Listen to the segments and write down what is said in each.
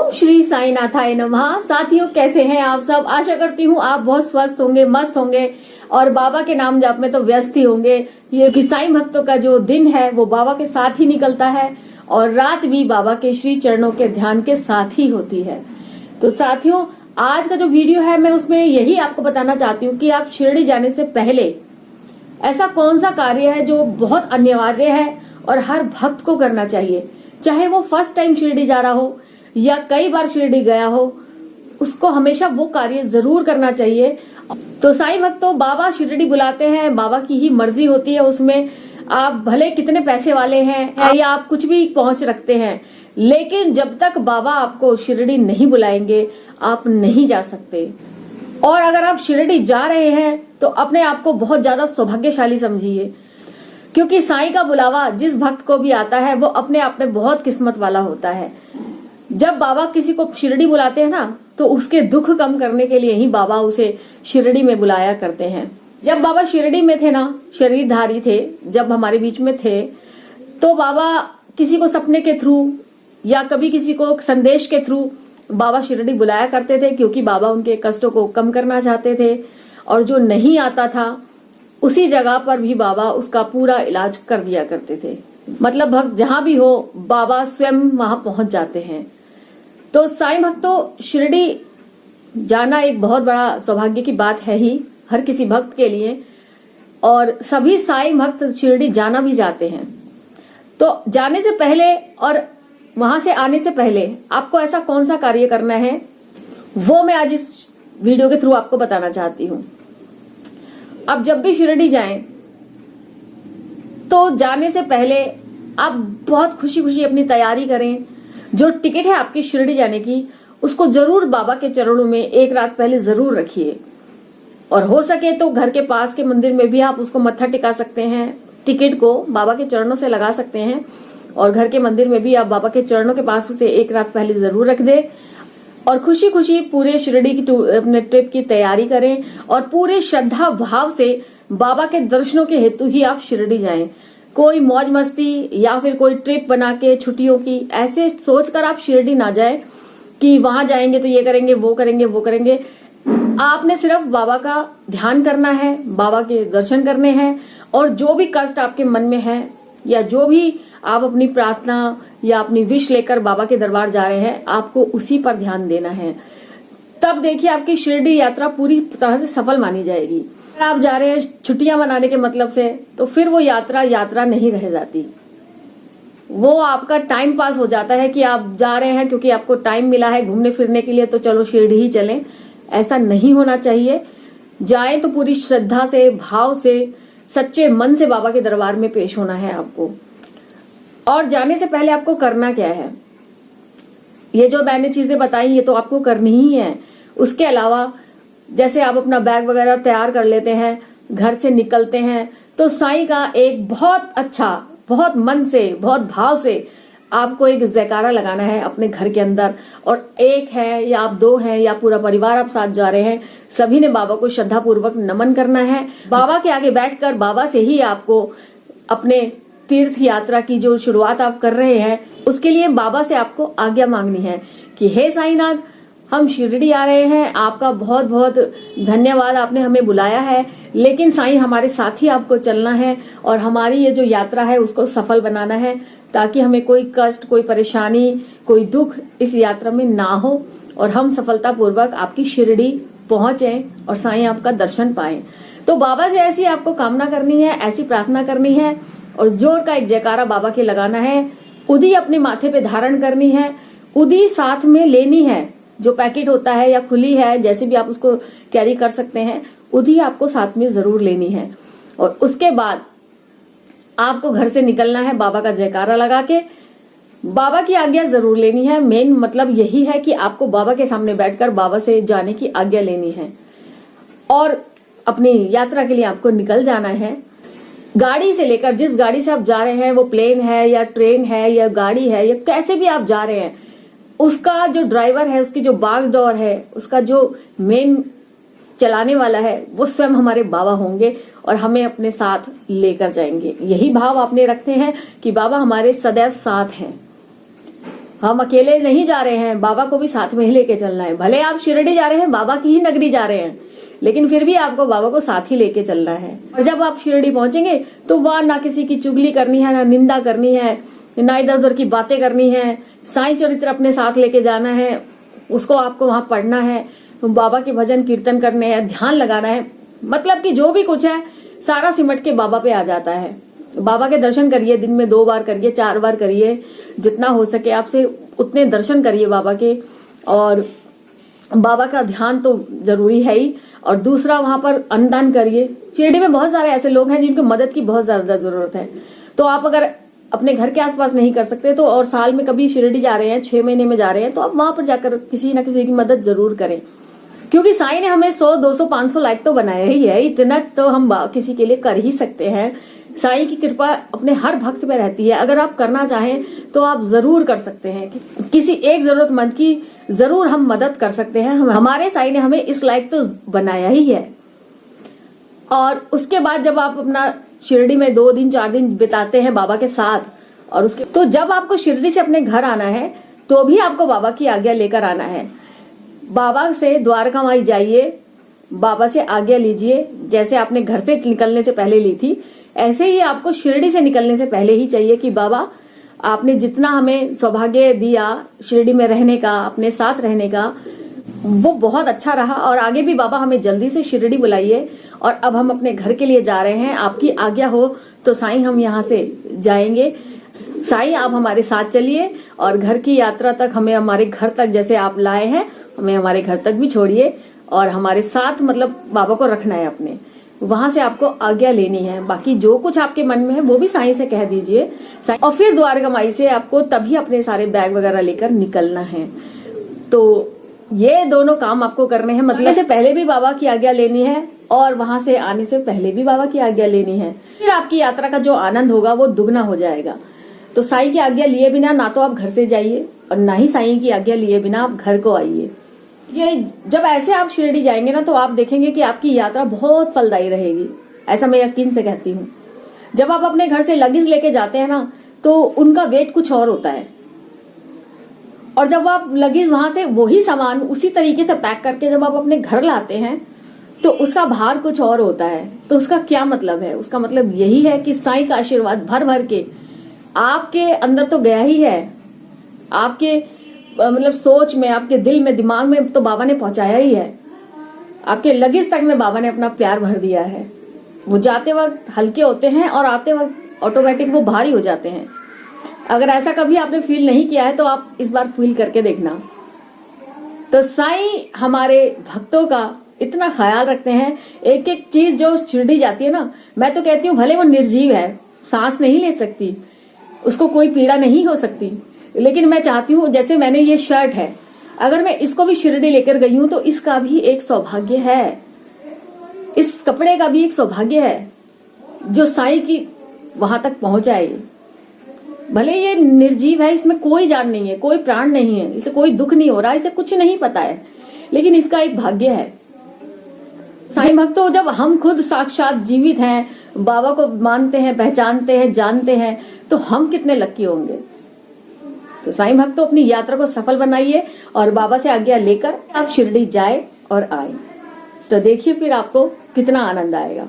ओम श्री साई नाथाय नमः। साथियों, कैसे हैं आप सब? आशा करती हूँ आप बहुत स्वस्थ होंगे, मस्त होंगे और बाबा के नाम जाप में तो व्यस्त ही होंगे। ये कि साईं भक्तों का जो दिन है वो बाबा के साथ ही निकलता है और रात भी बाबा के श्री चरणों के ध्यान के साथ ही होती है। तो साथियों, आज का जो वीडियो है मैं उसमें यही आपको बताना चाहती हूँ कि आप शिरडी जाने से पहले ऐसा कौन सा कार्य है जो बहुत अनिवार्य है और हर भक्त को करना चाहिए। चाहे वो फर्स्ट टाइम शिरडी जा रहा हो या कई बार शिरडी गया हो, उसको हमेशा वो कार्य जरूर करना चाहिए। तो साईं भक्तों, बाबा शिरडी बुलाते हैं, बाबा की ही मर्जी होती है उसमें। आप भले कितने पैसे वाले हैं या आप कुछ भी पहुंच रखते हैं, लेकिन जब तक बाबा आपको शिरडी नहीं बुलाएंगे आप नहीं जा सकते। और अगर आप शिरडी जा रहे हैं तो अपने आप को बहुत ज्यादा सौभाग्यशाली समझिए, क्योंकि साईं का बुलावा जिस भक्त को भी आता है वो अपने आप में बहुत किस्मत वाला होता है। जब बाबा किसी को शिरडी बुलाते हैं ना, तो उसके दुख कम करने के लिए ही बाबा उसे शिरडी में बुलाया करते हैं। जब बाबा शिरडी में थे ना, शरीरधारी थे, जब हमारे बीच में थे, तो बाबा किसी को सपने के थ्रू या कभी किसी को संदेश के थ्रू बाबा शिरडी बुलाया करते थे, क्योंकि बाबा उनके कष्टों को कम करना चाहते थे। और जो नहीं आता था उसी जगह पर भी बाबा उसका पूरा इलाज कर दिया करते थे। मतलब भक्त जहां भी हो बाबा स्वयं वहां पहुंच जाते हैं। तो साईं भक्तों, शिरडी जाना एक बहुत बड़ा सौभाग्य की बात है ही हर किसी भक्त के लिए, और सभी साईं भक्त शिरडी जाना भी चाहते हैं। तो जाने से पहले और वहां से आने से पहले आपको ऐसा कौन सा कार्य करना है, वो मैं आज इस वीडियो के थ्रू आपको बताना चाहती हूँ। अब जब भी शिरडी जाएं तो जाने से पहले आप बहुत खुशी खुशी अपनी तैयारी करें। जो टिकट है आपकी शिरडी जाने की, उसको जरूर बाबा के चरणों में एक रात पहले जरूर रखिए। और हो सके तो घर के पास के मंदिर में भी आप उसको मत्था टिका सकते हैं, टिकट को बाबा के चरणों से लगा सकते हैं। और घर के मंदिर में भी आप बाबा के चरणों के पास उसे एक रात पहले जरूर रख दें और खुशी खुशी पूरे शिरडी की अपने ट्रिप की तैयारी करें और पूरे श्रद्धा भाव से बाबा के दर्शनों के हेतु ही आप शिरडी जाएं। कोई मौज मस्ती या फिर कोई ट्रिप बना के छुट्टियों की ऐसे सोचकर आप शिरडी ना जाएं कि वहां जाएंगे तो ये करेंगे, वो करेंगे, वो करेंगे। आपने सिर्फ बाबा का ध्यान करना है, बाबा के दर्शन करने हैं, और जो भी कष्ट आपके मन में है या जो भी आप अपनी प्रार्थना या अपनी विश लेकर बाबा के दरबार जा रहे हैं, आपको उसी पर ध्यान देना है। तब देखिए आपकी शिरडी यात्रा पूरी तरह से सफल मानी जाएगी। अगर आप जा रहे हैं छुट्टियां मनाने के मतलब से, तो फिर वो यात्रा नहीं रह जाती। वो आपका टाइम पास हो जाता है कि आप जा रहे हैं क्योंकि आपको टाइम मिला है घूमने फिरने के लिए, तो चलो शिरडी ही चलें। ऐसा नहीं होना चाहिए। जाएं तो पूरी श्रद्धा से, भाव से, सच्चे मन से बाबा के दरबार में पेश होना है आपको। और जाने से पहले आपको करना क्या है, ये जो मैंने चीजें बताई ये तो आपको करनी ही है। उसके अलावा जैसे आप अपना बैग वगैरह तैयार कर लेते हैं, घर से निकलते हैं, तो साईं का एक बहुत अच्छा, बहुत मन से, बहुत भाव से आपको एक जयकारा लगाना है अपने घर के अंदर। और एक है या आप दो हैं या पूरा परिवार आप साथ जा रहे हैं, सभी ने बाबा को श्रद्धा पूर्वक नमन करना है। बाबा के आगे बैठकर बाबा से ही आपको अपने तीर्थ यात्रा की जो शुरुआत आप कर रहे हैं, उसके लिए बाबा से आपको आज्ञा मांगनी है कि हे साईनाथ, हम शिरडी आ रहे हैं, आपका बहुत बहुत धन्यवाद, आपने हमें बुलाया है, लेकिन साईं हमारे साथ ही आपको चलना है और हमारी ये जो यात्रा है उसको सफल बनाना है, ताकि हमें कोई कष्ट, कोई परेशानी, कोई दुख इस यात्रा में ना हो और हम सफलता पूर्वक आपकी शिरडी पहुंचे और साईं आपका दर्शन पाएं। तो बाबा से ऐसी आपको कामना करनी है, ऐसी प्रार्थना करनी है और जोर का एक जयकारा बाबा के लगाना है। उदी अपने माथे पे धारण करनी है, उदी साथ में लेनी है। जो पैकेट होता है या खुली है, जैसे भी आप उसको कैरी कर सकते हैं, उदी आपको साथ में जरूर लेनी है। और उसके बाद आपको घर से निकलना है बाबा का जयकारा लगा के। बाबा की आज्ञा जरूर लेनी है। मेन मतलब यही है कि आपको बाबा के सामने बैठकर बाबा से जाने की आज्ञा लेनी है और अपनी यात्रा के लिए आपको निकल जाना है। गाड़ी से लेकर, जिस गाड़ी से आप जा रहे हैं, वो प्लेन है या ट्रेन है या गाड़ी है या कैसे भी आप जा रहे हैं, उसका जो ड्राइवर है, उसकी जो बागडोर है, उसका जो मेन चलाने वाला है, वो स्वयं हमारे बाबा होंगे और हमें अपने साथ लेकर जाएंगे। यही भाव आपने रखते हैं कि बाबा हमारे सदैव साथ हैं। हम अकेले नहीं जा रहे हैं, बाबा को भी साथ में ही लेके चलना है। भले आप शिरडी जा रहे हैं, बाबा की ही नगरी जा रहे हैं, लेकिन फिर भी आपको बाबा को साथ ही लेके चलना है। और जब आप शिरडी पहुंचेंगे तो वहां ना किसी की चुगली करनी है, ना निंदा करनी है, ना इधर उधर की बातें करनी है। साईं चरित्र अपने साथ लेके जाना है, उसको आपको वहां पढ़ना है, बाबा के भजन कीर्तन करने हैं, ध्यान लगाना है। मतलब कि जो भी कुछ है सारा सिमट के बाबा पे आ जाता है। बाबा के दर्शन करिए, दिन में 2 बार करिए, 4 बार करिए, जितना हो सके आपसे उतने दर्शन करिए बाबा के। और बाबा का ध्यान तो जरूरी है ही। और दूसरा, वहां पर अन्नदान करिए। शिरडी में बहुत सारे ऐसे लोग हैं जिनको मदद की बहुत ज्यादा जरूरत है। तो आप अगर अपने घर के आसपास नहीं कर सकते तो, और साल में कभी शिरडी जा रहे हैं, 6 महीने में जा रहे हैं, तो आप वहां पर जाकर किसी न किसी की मदद जरूर करें। क्योंकि साईं ने हमें 100, 200, 500 लाइक तो बनाया ही है, इतना तो हम किसी के लिए कर ही सकते हैं। साईं की कृपा अपने हर भक्त पे रहती है। अगर आप करना चाहें तो आप जरूर कर सकते हैं। किसी एक जरूरतमंद की जरूर हम मदद कर सकते हैं। हमारे साईं ने हमें इस लायक तो बनाया ही है। और उसके बाद जब आप अपना शिरडी में 2 दिन 4 दिन बिताते हैं बाबा के साथ, और उसके तो जब आपको शिरडी से अपने घर आना है तो भी आपको बाबा की आज्ञा लेकर आना है। बाबा से द्वारका माई जाइए, बाबा से आज्ञा लीजिए। जैसे आपने घर से निकलने से पहले ली थी, ऐसे ही आपको शिरडी से निकलने से पहले ही चाहिए कि बाबा आपने जितना हमें सौभाग्य दिया शिरडी में रहने का, अपने साथ रहने का, वो बहुत अच्छा रहा। और आगे भी बाबा हमें जल्दी से शिरडी बुलाइए। और अब हम अपने घर के लिए जा रहे हैं, आपकी आज्ञा हो तो साईं हम यहाँ से जाएंगे। साईं आप हमारे साथ चलिए और घर की यात्रा तक हमें हमारे घर तक जैसे आप लाए हैं हमें हमारे घर तक भी छोड़िए। और हमारे साथ मतलब बाबा को रखना है अपने, वहां से आपको आज्ञा लेनी है। बाकी जो कुछ आपके मन में है वो भी साईं से कह दीजिए। और फिर द्वारका माई से आपको तभी अपने सारे बैग वगैरह लेकर निकलना है। तो ये दोनों काम आपको करने हैं। मतलब से पहले भी बाबा की आज्ञा लेनी है और वहां से आने से पहले भी बाबा की आज्ञा लेनी है। फिर आपकी यात्रा का जो आनंद होगा वो दुगना हो जाएगा। तो साईं की आज्ञा लिए बिना ना तो आप घर से जाइए और ना ही साईं की आज्ञा लिए बिना आप घर को आइए। ये जब ऐसे आप शिरडी जाएंगे ना तो आप देखेंगे कि आपकी यात्रा बहुत फलदायी रहेगी। ऐसा मैं यकीन से कहती हूँ। जब आप अपने घर से लगेज लेके जाते हैं ना तो उनका वेट कुछ और होता है, और जब आप लगेज वहां से वही सामान उसी तरीके से पैक करके जब आप अपने घर लाते हैं तो उसका भार कुछ और होता है। तो उसका क्या मतलब है? उसका मतलब यही है कि साईं का आशीर्वाद भर भर के आपके अंदर तो गया ही है, आपके मतलब सोच में, आपके दिल में, दिमाग में तो बाबा ने पहुंचाया ही है। आपके लगेज तक में बाबा ने अपना प्यार भर दिया है। वो जाते वक्त हल्के होते हैं और आते वक्त ऑटोमेटिक वो भारी हो जाते हैं। अगर ऐसा कभी आपने फील नहीं किया है तो आप इस बार फील करके देखना। तो साईं हमारे भक्तों का इतना ख्याल रखते हैं। एक एक चीज जो शिरडी जाती है ना, मैं तो कहती हूँ भले वो निर्जीव है, सांस नहीं ले सकती, उसको कोई पीड़ा नहीं हो सकती, लेकिन मैं चाहती हूँ जैसे मैंने ये शर्ट है, अगर मैं इसको भी शिरडी लेकर गई हूं तो इसका भी एक सौभाग्य है, इस कपड़े का भी एक सौभाग्य है जो साईं की वहां तक पहुंचाए। भले ये निर्जीव है, इसमें कोई जान नहीं है, कोई प्राण नहीं है, इसे कोई दुख नहीं हो रहा, इसे कुछ नहीं पता है, लेकिन इसका एक भाग्य है। साईं भक्तों, जब हम खुद साक्षात जीवित हैं, बाबा को मानते हैं, पहचानते हैं, जानते हैं, तो हम कितने लक्की होंगे। तो साईं भक्तों अपनी यात्रा को सफल बनाइए और बाबा से आज्ञा लेकर आप शिरडी जाए और आए, तो देखिए फिर आपको कितना आनंद आएगा।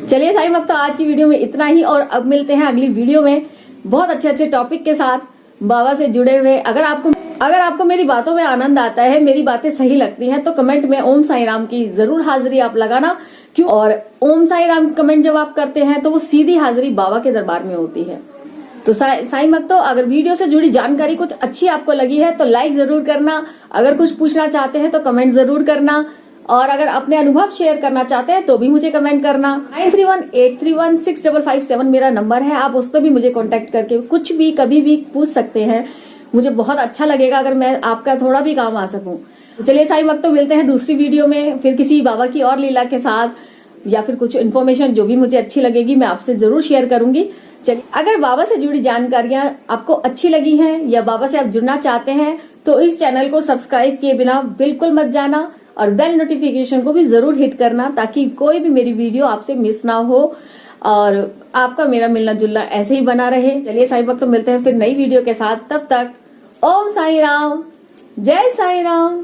चलिए साईं भक्तों, आज की वीडियो में इतना ही, और अब मिलते हैं अगली वीडियो में बहुत अच्छे अच्छे टॉपिक के साथ बाबा से जुड़े हुए। अगर आपको मेरी बातों में आनंद आता है, मेरी बातें सही लगती हैं, तो कमेंट में ओम साईं राम की जरूर हाजिरी आप लगाना। क्यों? और ओम साईं राम कमेंट जब आप करते हैं तो वो सीधी हाजिरी बाबा के दरबार में होती है। तो साईं भक्तों, अगर वीडियो से जुड़ी जानकारी कुछ अच्छी आपको लगी है तो लाइक जरूर करना। अगर कुछ पूछना चाहते हैं तो कमेंट जरूर करना, और अगर अपने अनुभव शेयर करना चाहते हैं तो भी मुझे कमेंट करना। 9318316557 मेरा नंबर है, आप उस पर भी मुझे कांटेक्ट करके कुछ भी कभी भी पूछ सकते हैं। मुझे बहुत अच्छा लगेगा अगर मैं आपका थोड़ा भी काम आ सकूं। तो चलिए साईं भक्तों, मिलते हैं दूसरी वीडियो में फिर किसी बाबा की और लीला के साथ, या फिर कुछ इन्फॉर्मेशन जो भी मुझे अच्छी लगेगी मैं आपसे जरूर शेयर करूंगी। चलिए, अगर बाबा से जुड़ी जानकारियां आपको अच्छी लगी हैं या बाबा से आप जुड़ना चाहते हैं तो इस चैनल को सब्सक्राइब किए बिना बिल्कुल मत जाना, और बेल नोटिफिकेशन को भी जरूर हिट करना, ताकि कोई भी मेरी वीडियो आपसे मिस ना हो और आपका मेरा मिलना जुलना ऐसे ही बना रहे। चलिए साईं भक्तों, मिलते हैं फिर नई वीडियो के साथ, तब तक ओम साई राम, जय साई राम।